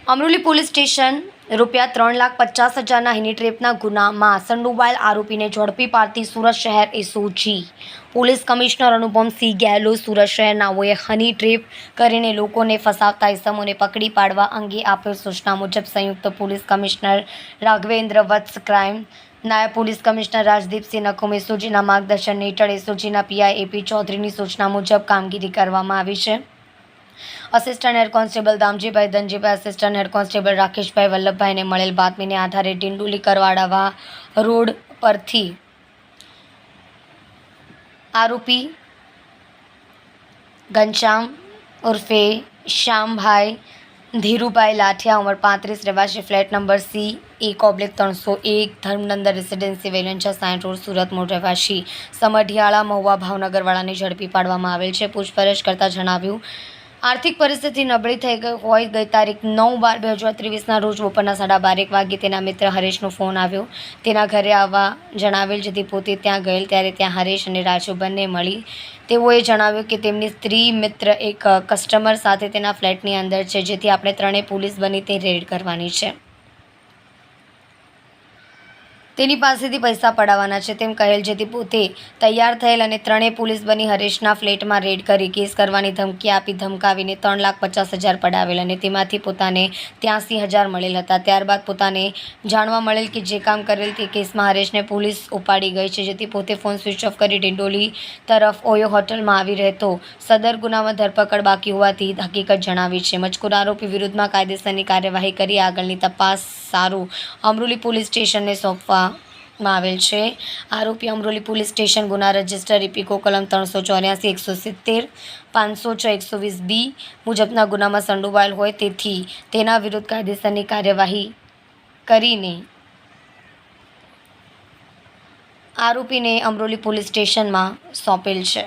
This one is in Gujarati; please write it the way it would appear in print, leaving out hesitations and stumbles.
અમરોલી પોલીસ સ્ટેશન ₹3,50,000 હની ટ્રેપના ગુનામાં સંડોવાયેલ આરોપીને ઝડપી પાડતી સુરત શહેર SOG police commissioner Anupamsinh Gehlot Surat શહેરનાઓએ હની ટ્રેપ કરીને લોકોને ફસાવતા ઇસમોને પકડી પાડવા અંગે આપેલ સૂચના મુજબ સંયુક્ત પોલીસ કમિશનર રાઘવેન્દ્ર વત્સ ક્રાઇમ નાયબ પોલીસ કમિશનર રાજદીપસિંહ નકુમ એસઓજીના માર્ગદર્શન હેઠળ એસઓજીના પીઆઈ એપી ચૌધરીની સૂચના મુજબ કામગીરી કરવામાં આવી છે। Assistant head constable Damjibhai Dhanjibhai, assistant head constable Rakeshbhai વલ્લભભાઈને મળેલ બાતમીને આધારે ડિંડોલી કરવાડાવા રોડ પરથી આરોપી ઘનશ્યામ ઉર્ફે શ્યામભાઈ ધીરુભાઈ લાઠિયા ઉંમર 35 રહેવાસી flat number C1/301 Dharmanandan residency Velanja Sayan road Surat મૂળ રહેવાસી સમઢિયાળા મહુવા ભાવનગરવાળાને ઝડપી પાડવામાં આવેલ છે। પૂછપરછ કરતાં જણાવ્યું આર્થિક પરિસ્થિતિ નબળી થઈ ગઈ હોય ગઈ તારીખ 9/12/2023ના રોજ બપોરના 12:30 વાગ્યે તેના મિત્ર હરેશનો ફોન આવ્યો તેના ઘરે આવવા જણાવેલ જેથી પોતે ત્યાં ગયેલ ત્યારે ત્યાં હરેશ અને રાજુ બંને મળી તેઓએ જણાવ્યું કે તેમની સ્ત્રી મિત્ર એક કસ્ટમર સાથે તેના ફ્લેટની અંદર છે જેથી આપણે ત્રણેય પોલીસ બની તે રેડ કરવાની છે, તેની પાસેથી પૈસા પડાવવાના છે તેમ કહેલ જેથી પોતે તૈયાર થયેલ અને ત્રણેય પોલીસ બની હરેશના ફ્લેટમાં રેડ કરી કેસ કરવાની ધમકી આપી ધમકાવીને 3,50,000 પડાવેલ અને તેમાંથી પોતાને 83,000 મળેલ હતા। ત્યારબાદ પોતાને જાણવા મળેલ કે જે કામ કરેલ તે કેસમાં હરેશને પોલીસ ઉપાડી ગઈ છે જેથી પોતે ફોન સ્વિચ ઓફ કરી ડિંડોલી તરફ ઓયો હોટલમાં આવી રહેતો સદર ગુનામાં ધરપકડ બાકી હોવાથી હકીકત જણાવી છે। મજકૂર આરોપી વિરુદ્ધમાં કાયદેસરની કાર્યવાહી કરી આગળની તપાસ સારું અમરોલી પોલીસ સ્ટેશનને સોંપવામાં આવેલ છે। આરોપી અમરોલી પોલીસ સ્ટેશન ગુના રજિસ્ટર ઇપીકો કલમ 384, 170, 506, 120B મુજબના ગુનામાં સંડોવાયેલ હોય તેથી તેના વિરુદ્ધ કાયદેસરની કાર્યવાહી કરીને આરોપીને અમરોલી પોલીસ સ્ટેશનમાં સોંપેલ છે।